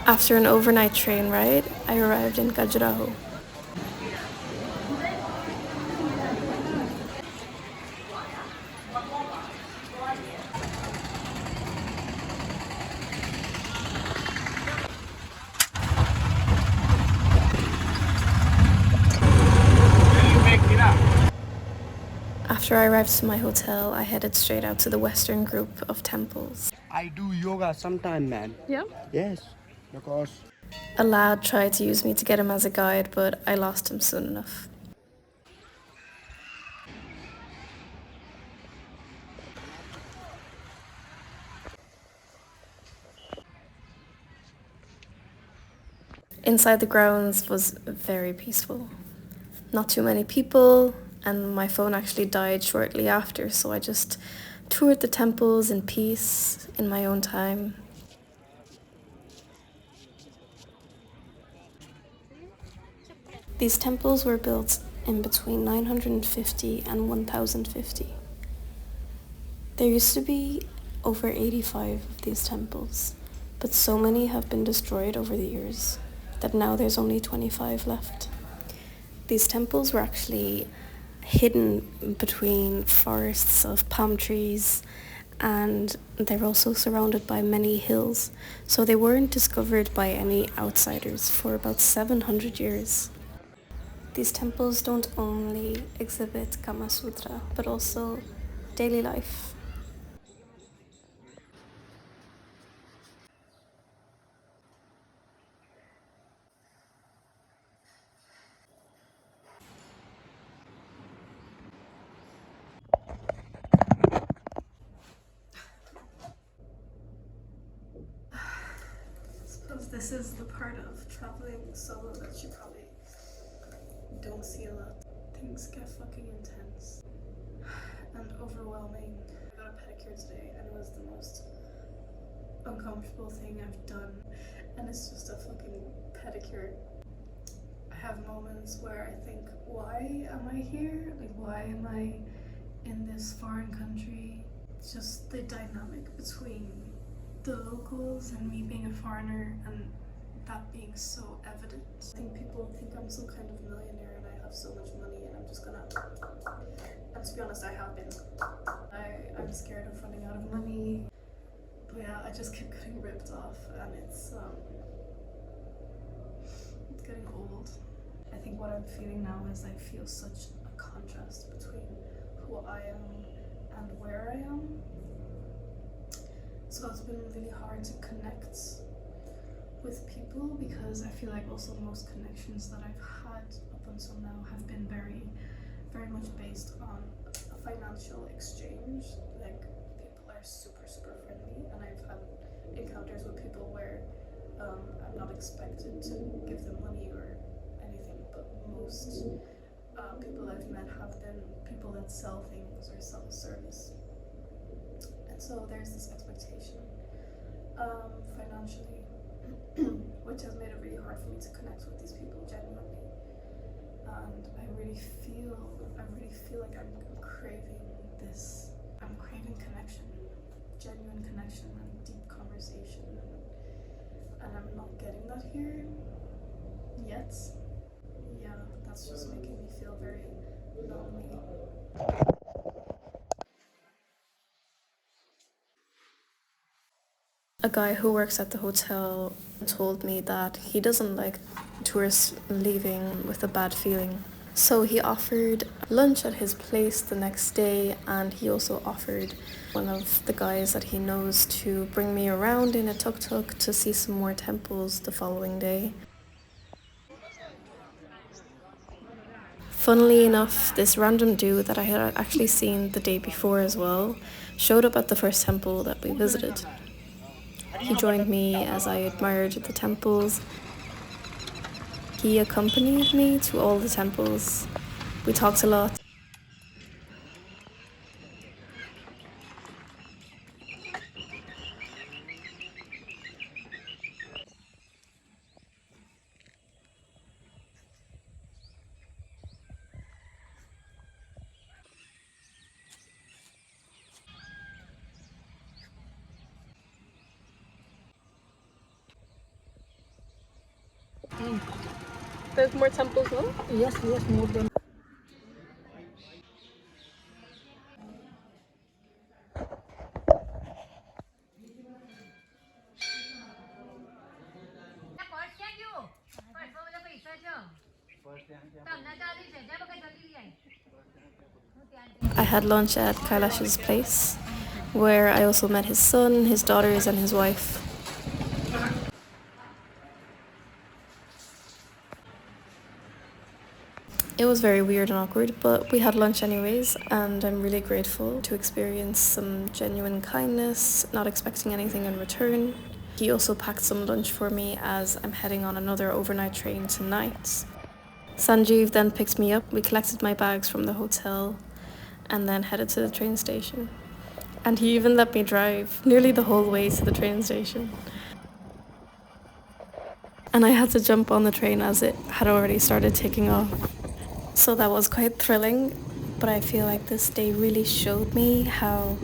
After an overnight train ride, I arrived in Khajuraho. After I arrived to my hotel, I headed straight out to the western group of temples. I do yoga sometime, man. Yeah? Yes, because A lad tried to use me to get him as a guide, but I lost him soon enough. Inside the grounds was very peaceful. Not too many people, and my phone actually died shortly after, so I just toured the temples in peace, in my own time. These temples were built in between 950 and 1050. There used to be over 85 of these temples, but so many have been destroyed over the years that now there's only 25 left. These temples were actually hidden between forests of palm trees, and they're also surrounded by many hills, so they weren't discovered by any outsiders for about 700 years. These temples don't only exhibit Kamasutra, but also daily life. I suppose this is the part of traveling solo that you probably don't see a lot. Things get fucking intense and overwhelming. I got a pedicure today and it was the most uncomfortable thing I've done, and it's just a fucking pedicure. I have moments where I think, why am I here? Like, why am I in this foreign country? It's just the dynamic between the locals and me being a foreigner, and that being so evident. I think people think I'm some kind of millionaire and I have so much money and I'm just gonna, and to be honest, I have been. I'm scared of running out of money, but yeah, I just keep getting ripped off, and it's getting old. I think what I'm feeling now is I feel such a contrast between who I am and where I am. So it's been really hard to connect with people, because I feel like also most connections that I've had up until now have been very, very much based on a financial exchange. Like, people are super, super friendly, and I've had encounters with people where I'm not expected to give them money or anything, but most people I've met have been people that sell things or sell a service. And so there's this expectation financially, which has made it really hard for me to connect with these people genuinely. And I really feel like I'm craving this. I'm craving connection, genuine connection and deep conversation, and I'm not getting that here yet. Yeah, that's just making me feel very lonely. A guy who works at the hotel told me that he doesn't like tourists leaving with a bad feeling. So he offered lunch at his place the next day, and he also offered one of the guys that he knows to bring me around in a tuk-tuk to see some more temples the following day. Funnily enough, this random dude that I had actually seen the day before as well showed up at the first temple that we visited. He joined me as I admired the temples. He accompanied me to all the temples. We talked a lot. There's more temples, no? Yes, more than. I had lunch at Kailash's place, where I also met his son, his daughters, and his wife. It was very weird and awkward, but we had lunch anyways, and I'm really grateful to experience some genuine kindness, not expecting anything in return. He also packed some lunch for me as I'm heading on another overnight train tonight. Sanjeev then picked me up, we collected my bags from the hotel, and then headed to the train station. And he even let me drive nearly the whole way to the train station. And I had to jump on the train as it had already started taking off. So that was quite thrilling, but I feel like this day really showed me how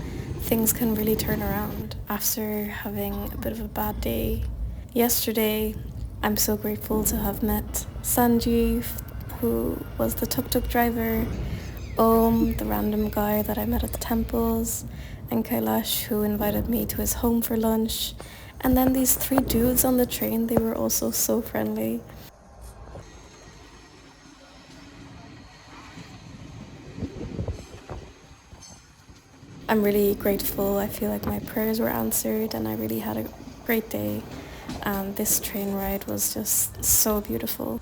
things can really turn around after having a bit of a bad day. Yesterday, I'm so grateful to have met Sanjeev, who was the tuk-tuk driver, Om, the random guy that I met at the temples, and Kailash, who invited me to his home for lunch. And then these 3 dudes on the train, they were also so friendly. I'm really grateful. I feel like my prayers were answered and I really had a great day. And this train ride was just so beautiful.